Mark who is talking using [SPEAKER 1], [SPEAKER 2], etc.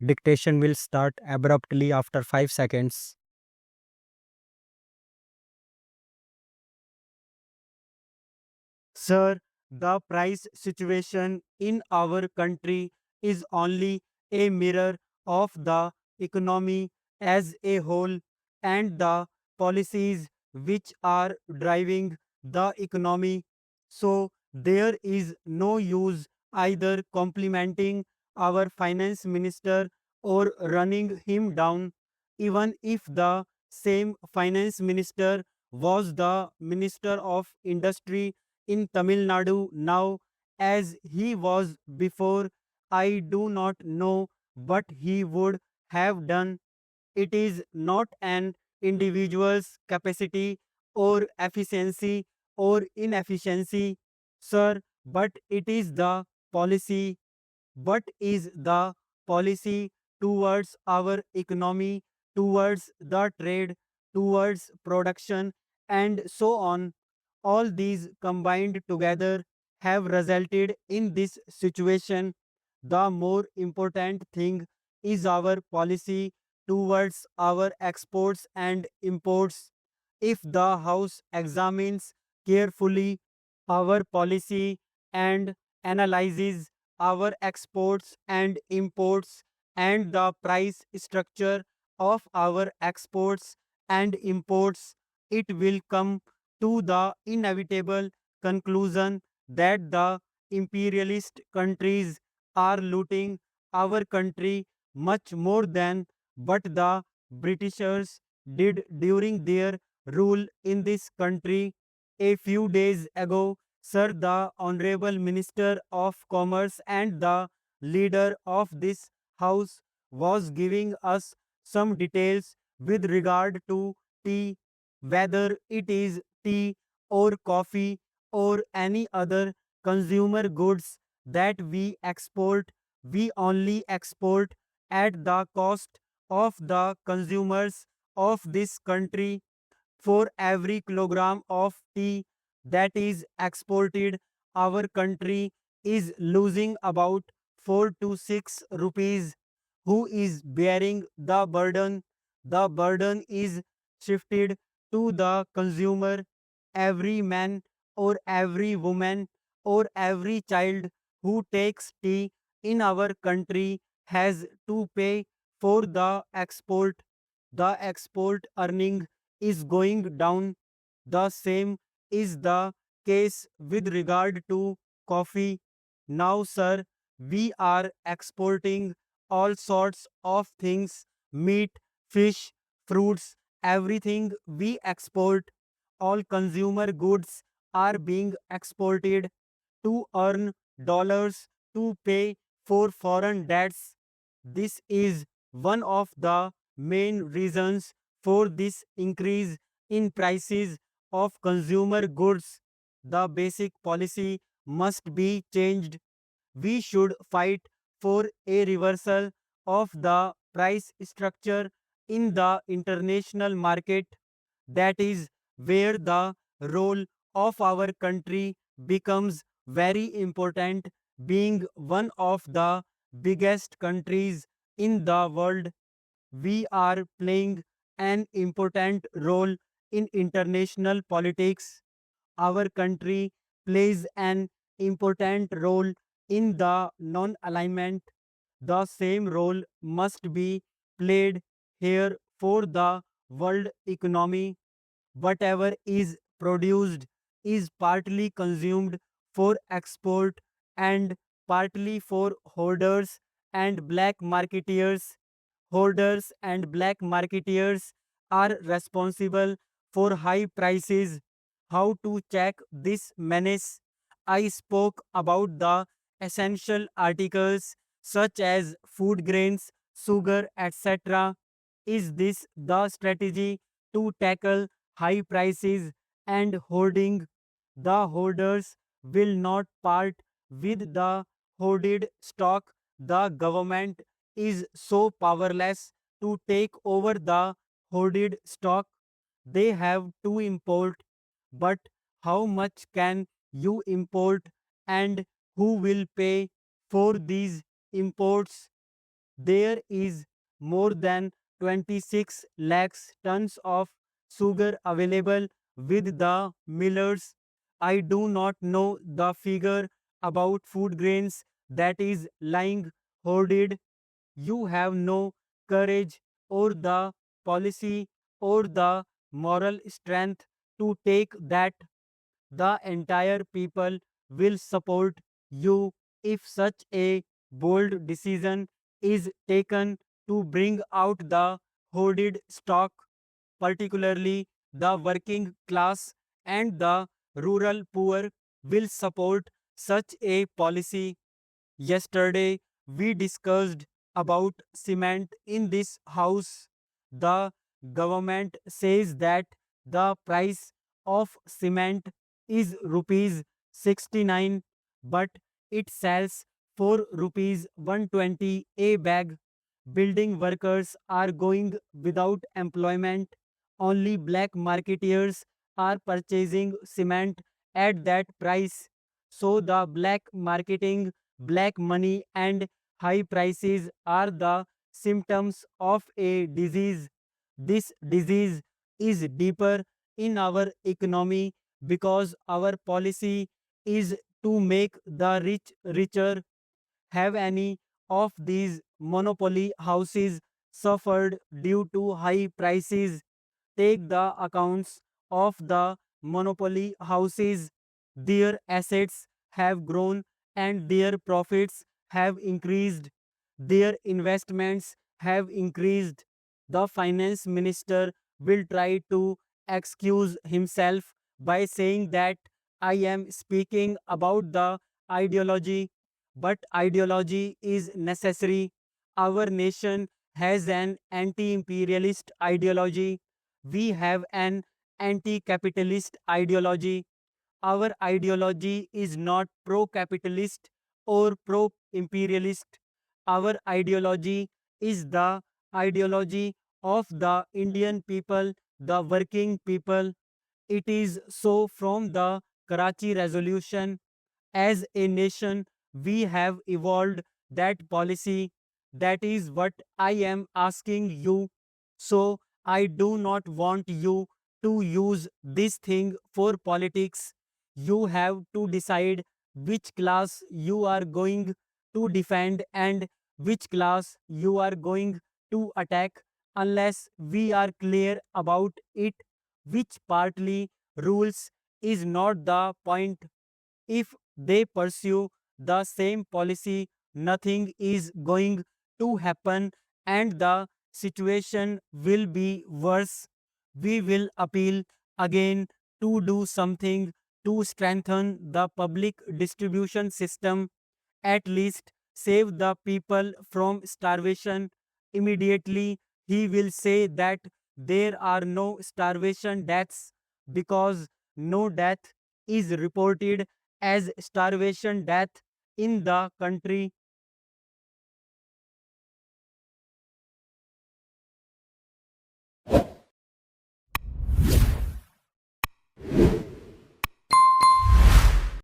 [SPEAKER 1] Dictation will start abruptly after 5 seconds.
[SPEAKER 2] Sir, the price situation in our country is only a mirror of the economy as a whole and the policies which are driving the economy. So, there is no use either complimenting our finance minister or running him down, even if the same finance minister was the minister of industry in Tamil Nadu now as he was before. I do not know what he would have done. It is not an individual's capacity or efficiency or inefficiency, sir, but it is the policy. What is the policy towards our economy, towards the trade, towards production, and so on? All these combined together have resulted in this situation. The more important thing is our policy towards our exports and imports. If the House examines carefully our policy and analyzes our exports and imports and the price structure of our exports and imports, it will come to the inevitable conclusion that the imperialist countries are looting our country much more than what the Britishers did during their rule in this country. A few days ago, sir, the Honorable Minister of Commerce and the leader of this house was giving us some details with regard to tea, whether it is tea or coffee or any other consumer goods that we export, we only export at the cost of the consumers of this country. For every kilogram of tea that is exported, our country is losing about 4 to 6 rupees. Who is bearing the burden? The burden is shifted to the consumer. Every man or every woman or every child who takes tea in our country has to pay for the export. The export earning is going down. The same is the case with regard to coffee. Now, sir, we are exporting all sorts of things: meat, fish, fruits, everything we export. All consumer goods are being exported to earn dollars to pay for foreign debts. This is one of the main reasons for this increase in prices of consumer goods. The basic policy must be changed. We should fight for a reversal of the price structure in the international market. That is where the role of our country becomes very important, being one of the biggest countries in the world. We are playing an important role in international politics. Our country plays an important role in the non alignment. The same role must be played here for the world economy. Whatever is produced is partly consumed for export and partly for hoarders and black marketeers. Hoarders and black marketeers are responsible for high prices. How to check this menace? I spoke about the essential articles such as food grains, sugar, etc. Is this the strategy to tackle high prices and hoarding? The hoarders will not part with the hoarded stock. The government is so powerless to take over the hoarded stock. They have to import, but how much can you import and who will pay for these imports? There is more than 26 lakhs tons of sugar available with the millers. I do not know the figure about food grains that is lying hoarded. You have no courage or the policy or the moral strength to take that. The entire people will support you if such a bold decision is taken to bring out the hoarded stock, particularly the working class and the rural poor will support such a policy. Yesterday, we discussed about cement in this house. The government says that the price of cement is rupees 69, but it sells for rupees 120 a bag. Building workers are going without employment. Only black marketeers are purchasing cement at that price. So the black marketing, black money, and high prices are the symptoms of a disease. This disease is deeper in our economy because our policy is to make the rich richer. Have any of these monopoly houses suffered due to high prices? Take the accounts of the monopoly houses. Their assets have grown and their profits have increased. Their investments have increased. The finance minister will try to excuse himself by saying that I am speaking about the ideology, but ideology is necessary. Our nation has an anti imperialist ideology. We have an anti capitalist ideology. Our ideology is not pro capitalist or pro imperialist. Our ideology is the ideology of the Indian people, the working people. It is so from the Karachi Resolution. As a nation, we have evolved that policy. That is what I am asking you. So, I do not want you to use this thing for politics. You have to decide which class you are going to defend and which class you are going to attack. Unless we are clear about it, which partly rules is not the point. If they pursue the same policy, nothing is going to happen and the situation will be worse. We will appeal again to do something to strengthen the public distribution system, at least save the people from starvation. Immediately, he will say that there are no starvation deaths because no death is reported as starvation death in the country.